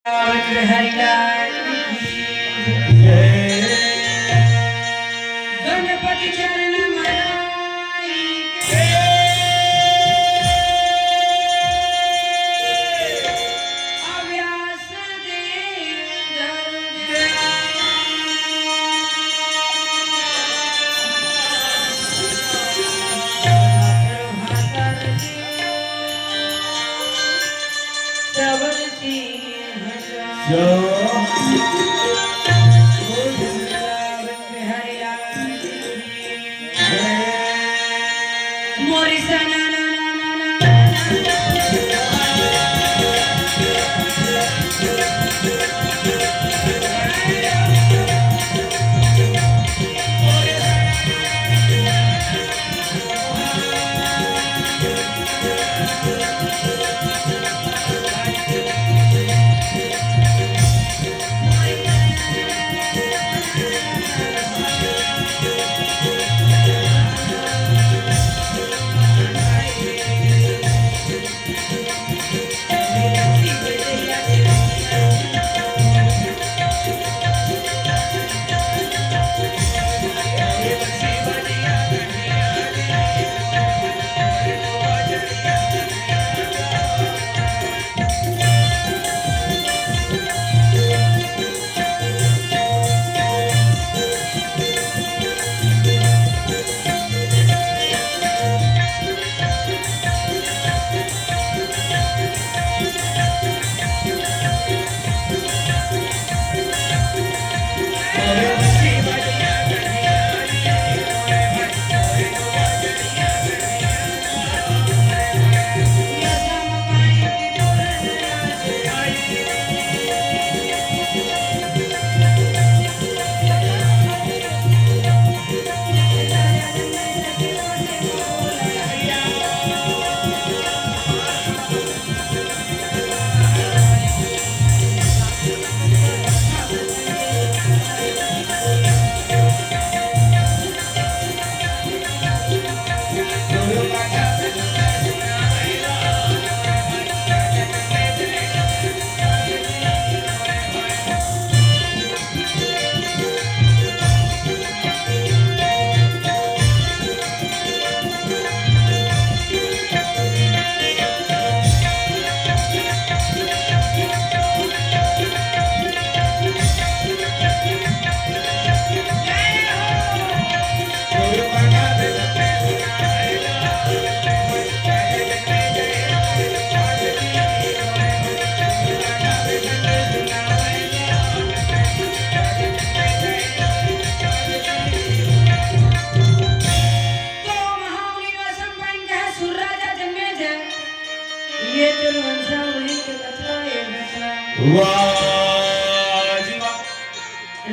हरिलाल गणपति चरण मलाई अव्यास देव मोरी सना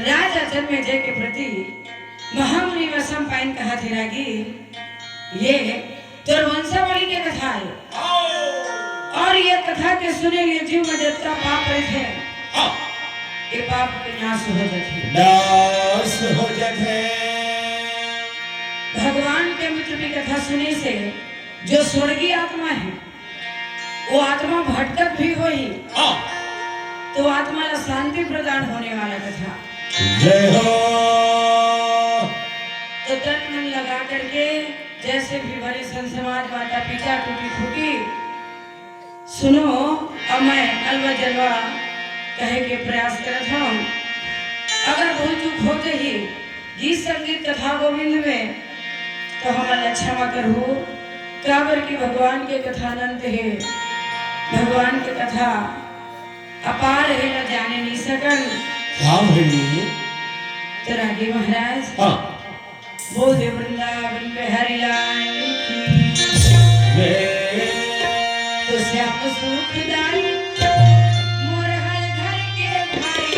राजा जन्मेजय के प्रति महामुनि वसम पाइन कहा थे रागी ये दुर्वंशावली की कथा है और ये कथा के सुने लिए जीव में जितना पाप रहे थे ये पाप के नाश हो जाते भगवान के मित्र की कथा सुने से जो स्वर्गीय आत्मा है वो आत्मा भटकत भी हो ही तो आत्मा का शांति प्रदान होने वाला कथा जय हो। तो तन मन लगा करके जैसे भी बड़े संसमाज माता पिता टूटी फूटी सुनो अब मैं अलवा जलवा कहे के प्रयास करत हूँ। अगर भूल चूक होते ही गीत संगीत कथा गोविंद में तो हमारा क्षमा करो काबर की भगवान के कथा अनंत है भगवान की कथा अपार है न जाने नहीं सकल तो रागी महाराज बोल वृंदावन पे हरिलाल की तो श्याम सुखदाई मोर हर घर के भाई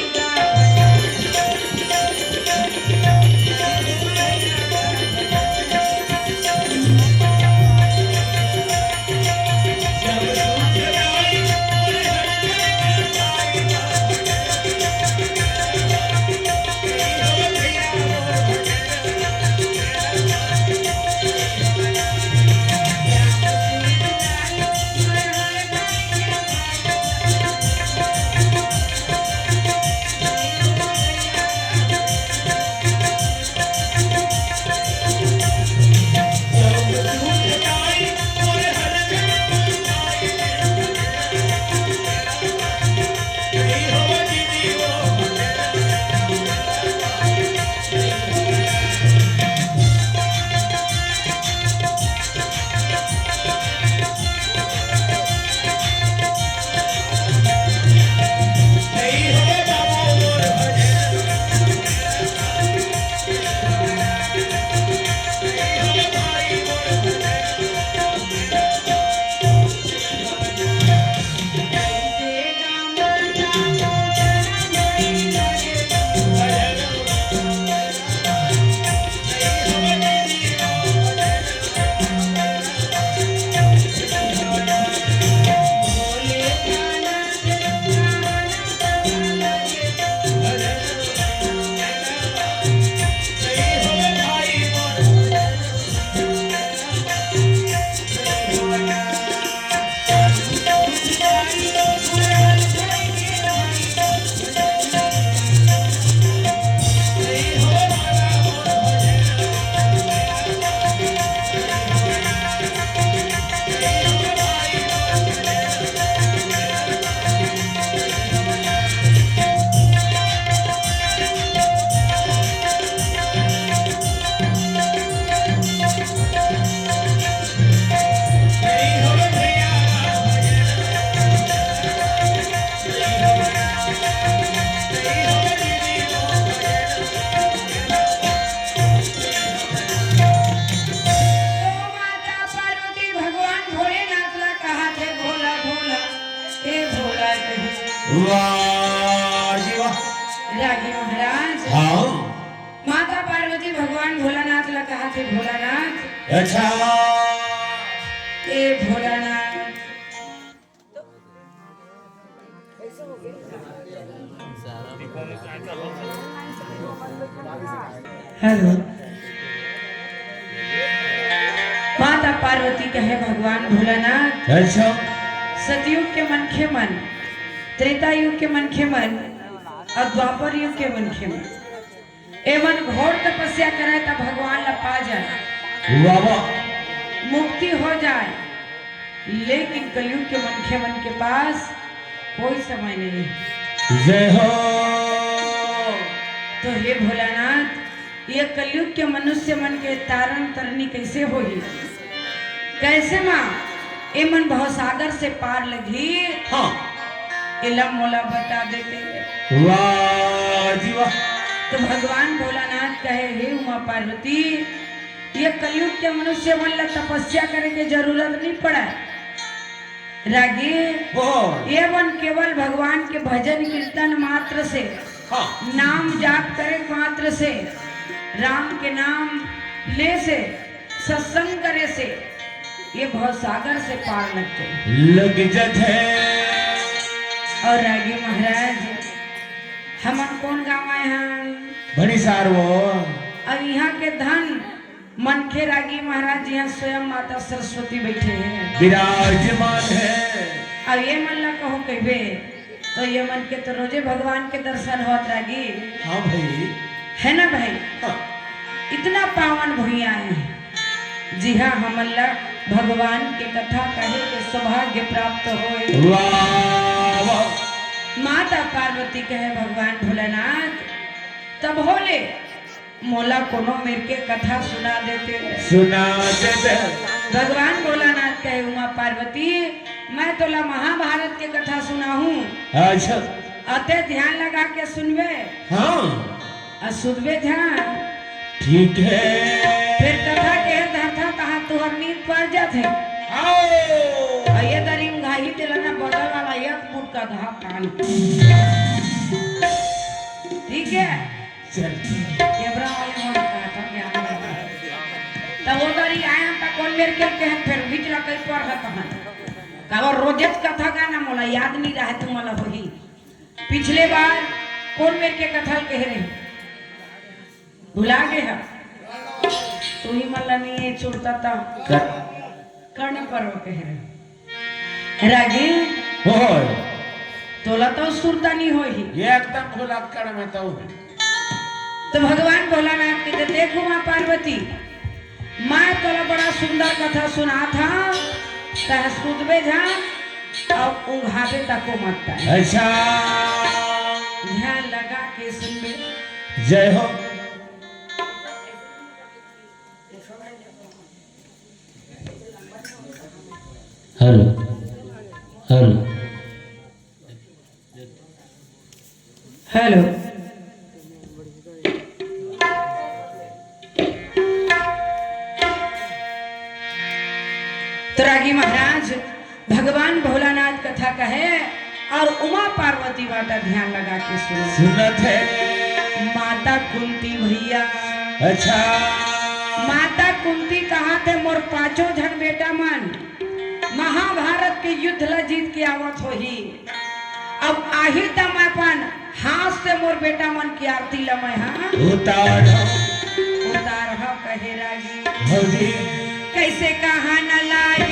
रागी महाराज हाँ माता पार्वती भगवान भोलानाथ ला कहा थे भोलानाथ अच्छा ए भोलानाथ हेलो माता पार्वती कहे भगवान भोलानाथ अच्छा सतयुग के मन के मन त्रेता युग के मन के मन और द्वापर युग के मन के मन एवं घोर तपस्या करे तब भगवान ला पा जाए बाबा मुक्ति हो जाए लेकिन कलयुग के मन के पास कोई समय नहीं है। जय हो तो हे भोलानाथ ये कलयुग के मनुष्य मन के तारण तरनी कैसे होगी कैसे माँ ये मन भवसागर से पार लगी हाँ इलम मोला बता देते वाह जी वाह तो भगवान भोलानाथ कहे हे उमा पार्वती ये कलयुग के मनुष्य मन ला तपस्या करे के जरूरत नहीं पड़ा रागी ये मन केवल भगवान के भजन कीर्तन मात्र से हाँ नाम जाप करे मात्र से राम के नाम ले से सत्संग करे से ये भवसागर से पार लगते लग जाते और रागी महाराज हमन कौन गाँव आए हैं बड़ी सार वो अब यहाँ के धन मन के रागी महाराज यहाँ स्वयं माता सरस्वती बैठे हैं विराजमान है अब ये मन ला कहो कहबे तो ये मन के तो रोजे भगवान के दर्शन होत रागी हाँ भाई है ना भाई हाँ इतना पावन भूइया है जी हाँ हमन ला भगवान के कथा कहे के सौभाग्य प्राप्त होए वाह वाह माता पार्वती कहे भगवान भोलेनाथ तब होले मोला कोनो मेरे के कथा सुना देते सुना देते भगवान भोलानाथ कहे उमा पार्वती मैं तोला महाभारत के कथा सुना हूँ अच्छा अते ध्यान लगा के सुनबे हाँ सुनबे ध्यान ठीक है फिर कथा के धरथा कहा तुहर नींद पड़ जाते आओ ये दरी घाही तेलना बदल वाला एक फुट का धा कान ठीक है चल कैमरा वाले मोड़ कहा था क्या तब वो दरी आए हम तक कौन मेरे के कहन फिर बीच ला कई पर है कहां कावर रोजेज कथा गाना मोला याद नहीं रहा तुम मला वही पिछले बार कौन मेरे के कथा कह रहे भुला गए हैं तू ही मला नहीं छुड़ता था कर्ण पर्व कह रहे रागी होय तोला तो सुरता नहीं हो ही ये एकदम खुला कर में तो भगवान भोलानाथ कहते देखो माँ पार्वती मैं तोला बड़ा सुंदर कथा सुना था तह सुनबे जा और उंघावे तको मत पाए अच्छा ध्यान लगा के सुनबे जय हो हेलो हेलो हेलो तो रागी महाराज भगवान भोलानाथ कथा कहे और उमा पार्वती माता ध्यान लगा के सुनो सुनत है माता कुंती भैया अच्छा माता कुंती कहा थे मोर पांचों जन बेटा मन महाभारत के युद्ध ला जीत के आवत हो ही अब आही तम अपन हाथ से मोर बेटा मन की आरती ला मैं हाँ उतार उतार हो कहे रागी होगी कैसे कहा न लाए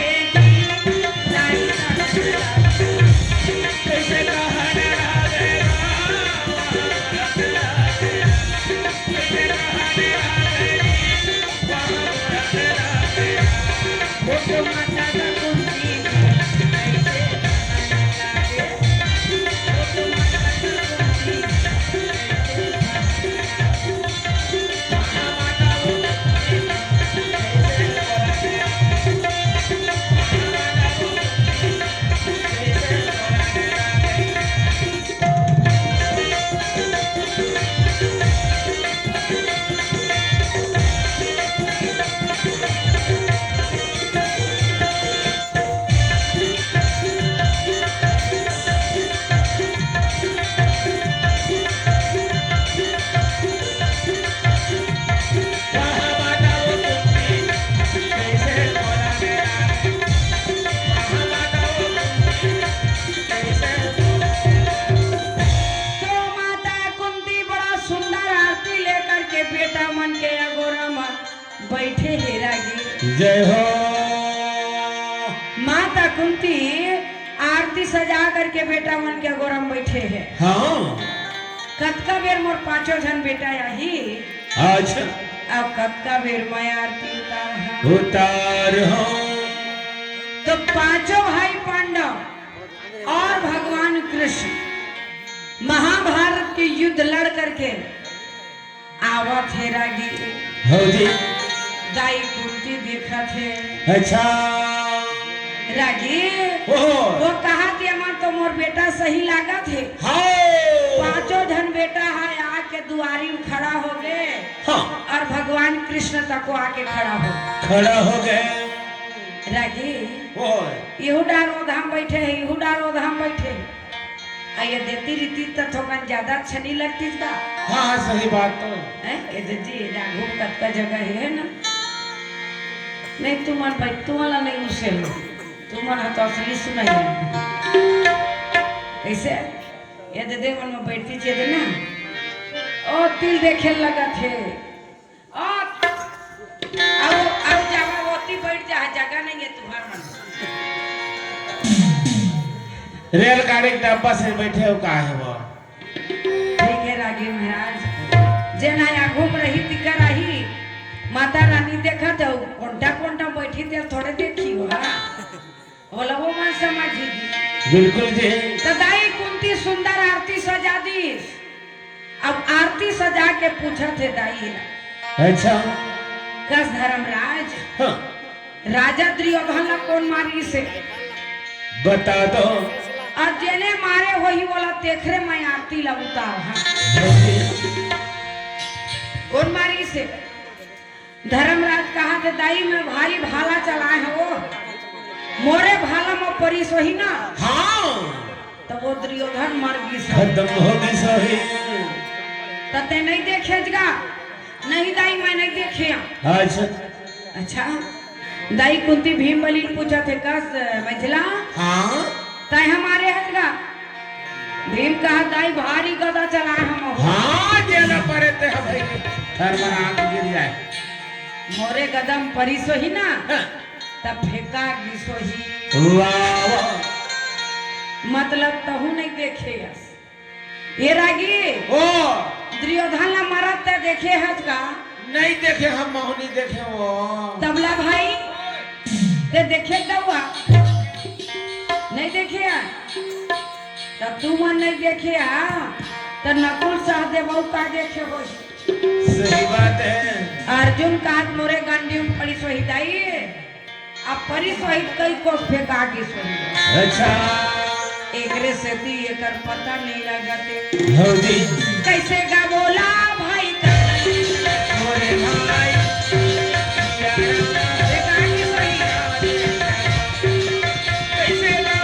कैसे कहा जय हो। माता कुंती आरती सजा करके बेटा मन के गोरम बैठे है। हाँ कतका बेर मोर पांचों जन बेटा यही अच्छा अब कतका बेर मैं आरती उतार उतार हो। तो पांचों भाई पांडव और भगवान कृष्ण महाभारत के युद्ध लड़ करके आवत है रागी हो जी। दाई कुंती देखा थे। अच्छा रागी ओ वो कहा कि अमन तो मोर बेटा सही लागा थे। हाय पांचों जन बेटा है आके दुआरी में खड़ा हो गए। हाँ और भगवान कृष्ण तक को आके खड़ा हो गए। रागी ओ इहू डारो धाम बैठे है, इहू डारो धाम बैठे है। ये देती रीति तो थोड़ा ज्यादा अच्छा नहीं लगती का। हाँ सही बात तो ये जी जागो कतका जगह है ना। नहीं तुमन भाई तुम्हारा नहीं उसे लो तुमन तो असली सुनाई कैसे ये दे मन में बैठती थे ना और तिल देखे लगा थे और अब जावा होती बैठ जा जगह नहीं है तुम्हारा मन। रेलगाड़ी के डब्बा से बैठे हो का है वो। ठीक है रागी महाराज जे नया घूम रही तिका रही माता रानी देखा तो कोंटा कोंटा बैठी थे थोड़े देखी हो बोला वो मन समझ जी। बिल्कुल जी। तो दाई कुंती सुंदर आरती सजा दी। अब आरती सजा के पूछा थे दाई अच्छा कस धर्मराज हाँ राजा दुर्योधन कौन मारी से बता दो। और जेने मारे वही बोला तेखरे मैं आरती लगता हाँ कौन मारी से। धर्मराज कहा थे दाई में भारी भाला चलाए है वो मोरे भाला में परिस वही ना। हाँ तो वो दुर्योधन मर गई खत्म होगी सही। तते नहीं देखे जगा नहीं दाई मैं नहीं देखे। अच्छा अच्छा दाई कुंती भीम बलि पूछा थे कस मैथिला हाँ ताई हमारे हजगा भीम कहा दाई भारी गदा चलाए हम हाँ देना पड़े थे भाई धर्मराज गिर जाए मोरे गदम परिसो ही ना हाँ। तब फेंका गिसो ही वाह वाह मतलब तहु नहीं देखे ये रागी ओ दुर्योधन ला मरत ते देखे हजगा नहीं देखे हम मोहनी देखे वो तबला भाई ते देखे दवा नहीं देखे तब तू मन नहीं देखे तो नकुल सहदेव का देखे हो। सही बात है। अर्जुन का मोरे गंडी में पड़ी शहीद आई अब परी शहीद कई को फेंका के शहीद। अच्छा एकरे से ती एकर पता नहीं लगते हो जी। कैसे गा बोला भाई मोरे भाई फेंका के शहीद कैसे ना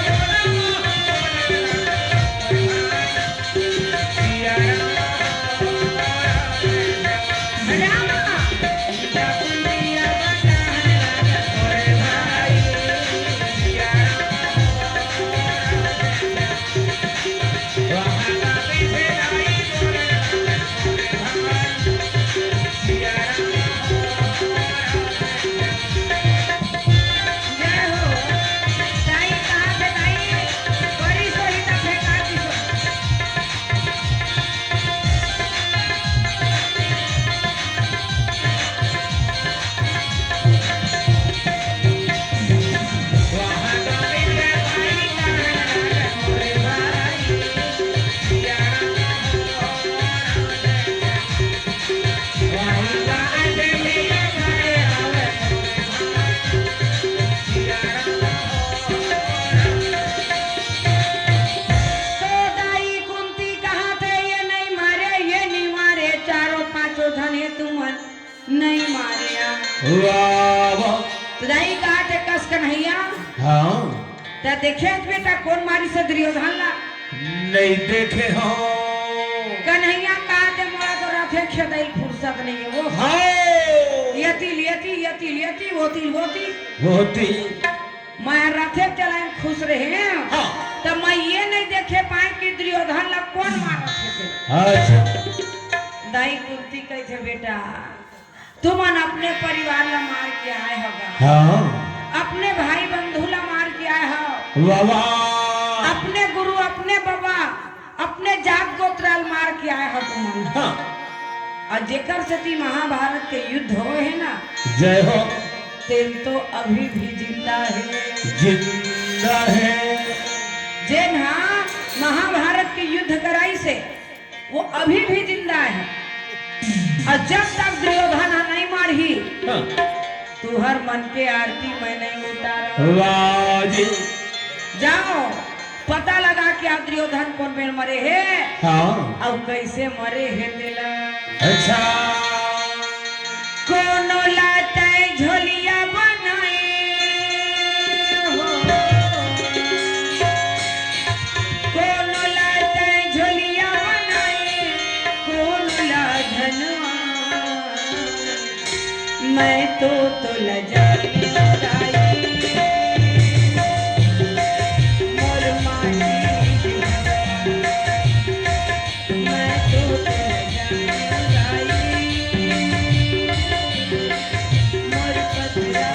नहीं मारे तुदाई कहा थे कस कन्हैया हाँ तो देखे बेटा कौन मारी से दुर्योधन ला नहीं देखे हो। कन्हैया कहा थे मोरा तो रथे खेदई फुर्सत नहीं है वो हाय यति लियति यति लियति होती होती होती मैं रथे चलाए खुश रहे हाँ। तो मैं ये नहीं देखे पाए कि दुर्योधन ला कौन मारा थे। अच्छा दाई कुंती कही थे बेटा तुमन अपने परिवार ला मार के आए होगा, हाँ अपने भाई बंधु ला मार के आए हो, बाबा अपने गुरु अपने बाबा अपने जात गोत्राल मार के आए हो तुमन। हाँ और जेकर सती महाभारत के युद्ध हो है ना, जय हो तेल तो अभी भी जिंदा है, जिंदा है जेन हाँ महाभारत के युद्ध कराई से वो अभी भी जिंदा है। और जब तक दुर्योधन नहीं मारी हाँ तू हर मन के आरती मैं नहीं उतारा। वाह जी जाओ पता लगा कि आप दुर्योधन कौन में मरे है हाँ और कैसे मरे है तेला। अच्छा कोनो लाते झोलिया बनाए हो, कोनो लाते झोलिया बनाए, कोनो ला धनवा मैं तो लजाई मोर माटी मैं तो लजाई मोर पतरा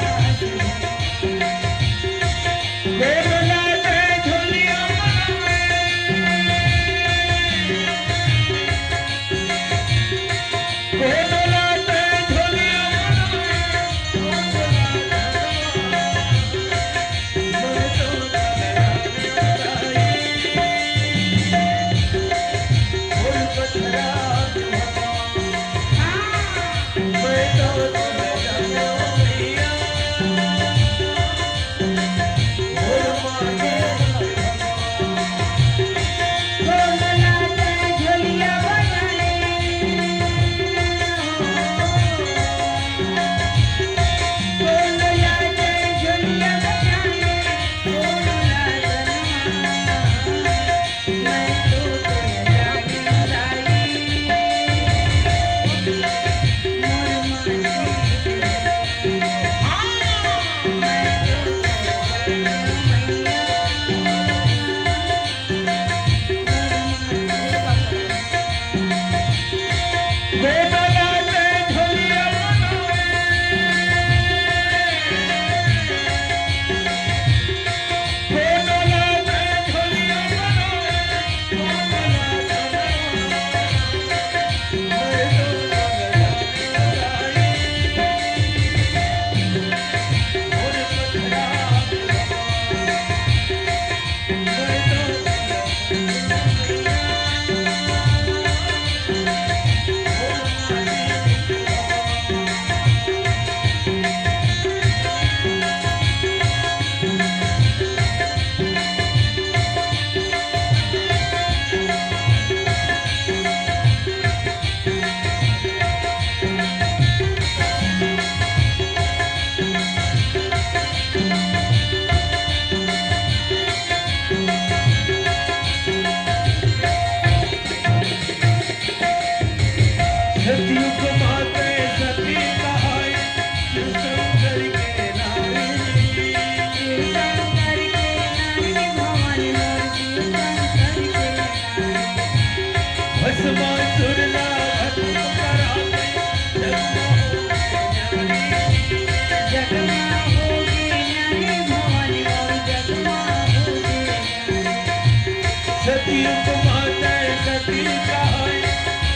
सती माता सती का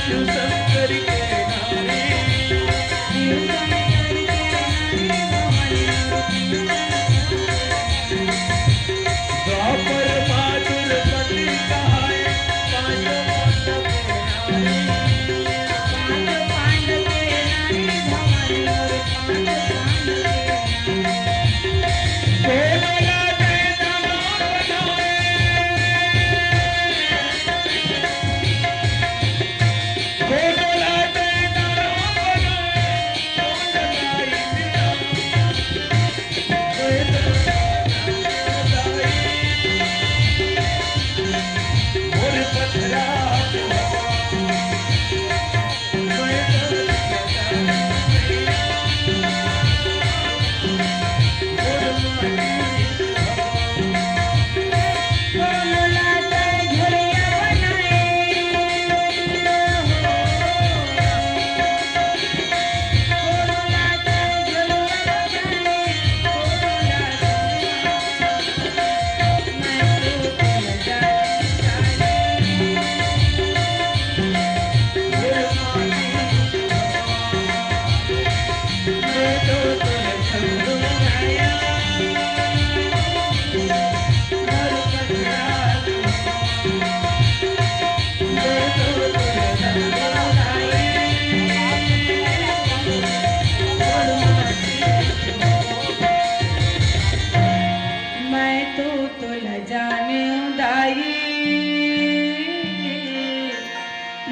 शिव शंकर के नारे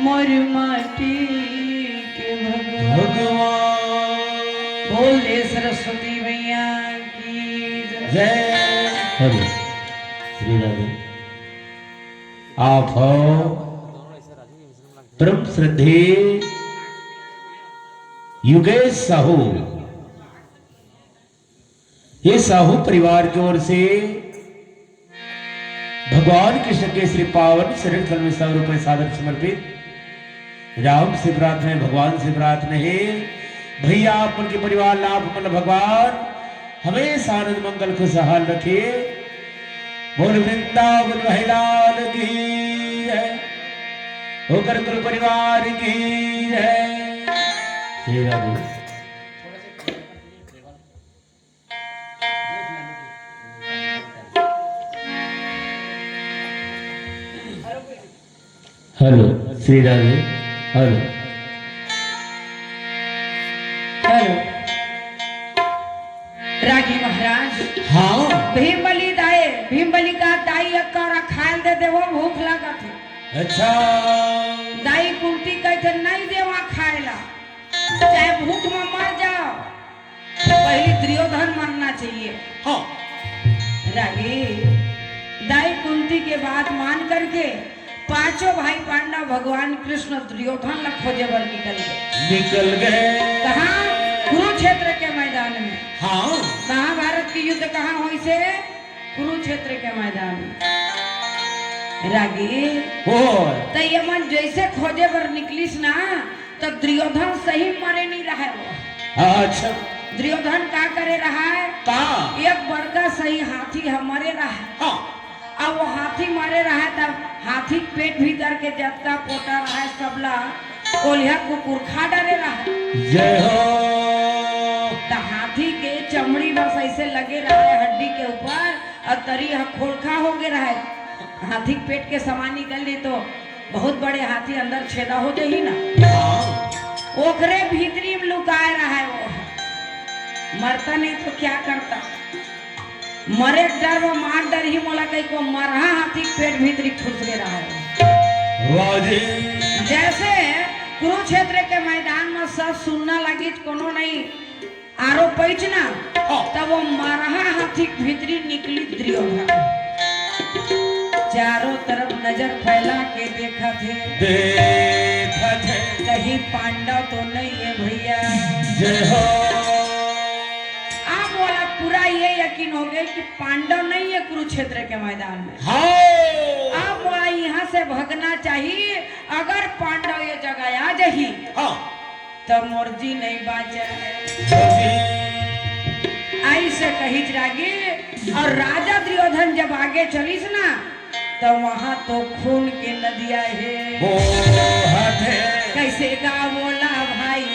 मोर माटी के भगवान भगवान बोले सरस्वती मैया की जय। जय। हेलो श्री राधे। आप हो परम श्रद्धे युगेश साहू। ये साहू परिवार की ओर से भगवान कृष्ण के श्री पावन शरण फल में 100 रुपए सादर समर्पित। राम से प्रार्थना है, भगवान से प्रार्थना है, भैया आप उनके परिवार लाभ मन भगवान हमेशा आनंद मंगल खुशहाल रखे। बोल वृंदावन महिलाल की है, होकर कुल परिवार की है। Shri Radhe. Hello Shri Radhe. Hello hello रागी महाराज। हाँ भीमबली दाए भीमबली का दाई अक्का खायल दे वो भूख लगा थे। अच्छा दाई कुंती कहते नहीं देवा खाएला, चाहे भूख में मर जाओ, पहले दुर्योधन मरना चाहिए। हाँ रागी दाई कुंती के बात मान करके पांचों भाई पांडव भगवान कृष्ण दुर्योधन ला खोजे बर निकल गए। कहाँ? कुरुक्षेत्र के मैदान में। हाँ महाभारत की युद्ध कहाँ हुई से? कुरुक्षेत्र के मैदान में। रागी तो यमन जैसे खोजे बर निकलिस ना तो दुर्योधन सही मरे नहीं रहा है वो। अच्छा दुर्योधन का करे रहा है? का एक बड़का सही हाथी मरे रहा है। हाँ अब वो हाथी मरे रहा है तब हाथी पेट भीतर के जत्ता पोटा रहा है सबला कोलिया कुकुर खा डाले रहा है। जय हो। तो हाथी के चमड़ी बस ऐसे लगे रहा है हड्डी के ऊपर और तरी खोलखा हो गया रहा है। हाथी पेट के सामान निकल ली तो बहुत बड़े हाथी अंदर छेदा हो जाही ना। ओखरे भीतरी में लुकाए रहा है वो। मरता नहीं तो क्या करता? मरे डर वो मार डर ही मोला कहीं को मरहा हाथी पेट भीतरी खुश ले रहा है। जैसे कुरुक्षेत्र के मैदान में सब सुनना लगी कोनो नहीं आरो पैचना तब वो मरहा हाथी भीतरी निकली दुर्योधन। चारों तरफ नजर फैला के देखा थे कहीं पांडव तो नहीं है भैया। जय हो। आप वाला पूरा ये यकीन हो गया कि पांडव नहीं है कुरुक्षेत्र के मैदान में। हाँ आप वाला यहाँ से भगना चाहिए। अगर पांडव ये जगह आ जाही हाँ तो मोर्जी नहीं बाचा ऐसे कही रागी। और राजा दुर्योधन जब आगे चलीस ना तो वहां तो खून की नदियां है। कैसे का बोला भाई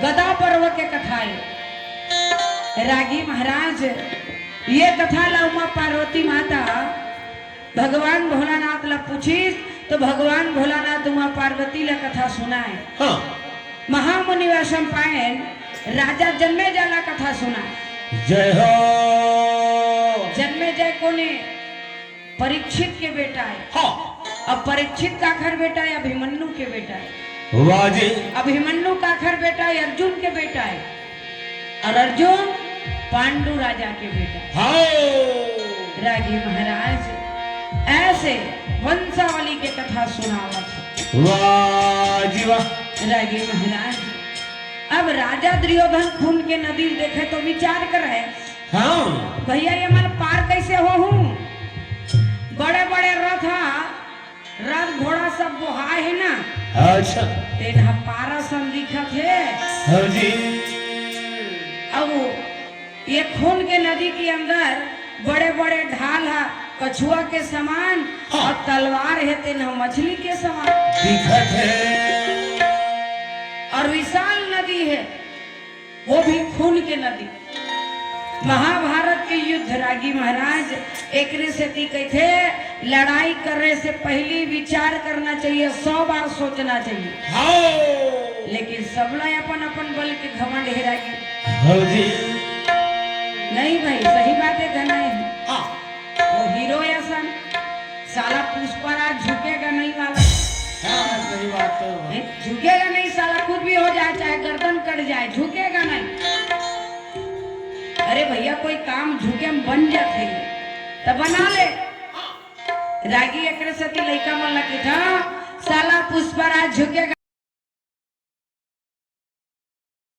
गदा पर्व के कथाएं रागी महाराज ये कथा ला उमा पार्वती माता भगवान भोलानाथ ला पूछी तो भगवान भोलानाथ उमा पार्वती ला कथा सुनाए। हाँ महामुनि व सम्पायन राजा जन्मे जाला कथा सुनाए। जय हो। जन्मे जय कोने परीक्षित के बेटा है। हाँ अब परीक्षित का आखिर बेटा है अभिमन्यु के बेटा है। वाह जी। अभिमन्यु का आखिर बेटा है अर्जुन के बेटा है और अर्जुन पांडु राजा के बेटा है। हाँ रागी महाराज ऐसे वंशावली के कथा सुनावत। वाह जी वाह। रागी महाराज अब राजा दुर्योधन खून के नदी देखे तो विचार करे हाँ भैया ये मन पार कैसे हो हूँ। बड़े बड़े रथ घोड़ा सब बोहाए है ना। अच्छा तेना पारा सन दिखत है। हाँ जी। अब ये खून के नदी के अंदर बड़े बड़े ढाल है कछुआ के समान और तलवार है तेना मछली के समान दिखत है और विशाल नदी है वो भी खून के नदी। महाभारत के युद्ध रागी महाराज एक से कहते लड़ाई करने से पहले विचार करना चाहिए 100 बार सोचना चाहिए। हाँ लेकिन सबला अपन अपन बल के घमंड है रागी। हाँ जी। नहीं भाई सही बात है घना है। हाँ वो हीरो ऐसा साला पुष्पराज झुकेगा नहीं वाला। हाँ सही बात है। झुकेगा नहीं साला कुछ भी हो जाए चाहे गर्दन कट जाए झुकेगा नहीं। अरे भैया कोई काम झुके हम बन जाते तो बना ले। रागी एक लड़का मन लगे था साला पुष्पराज झुकेगा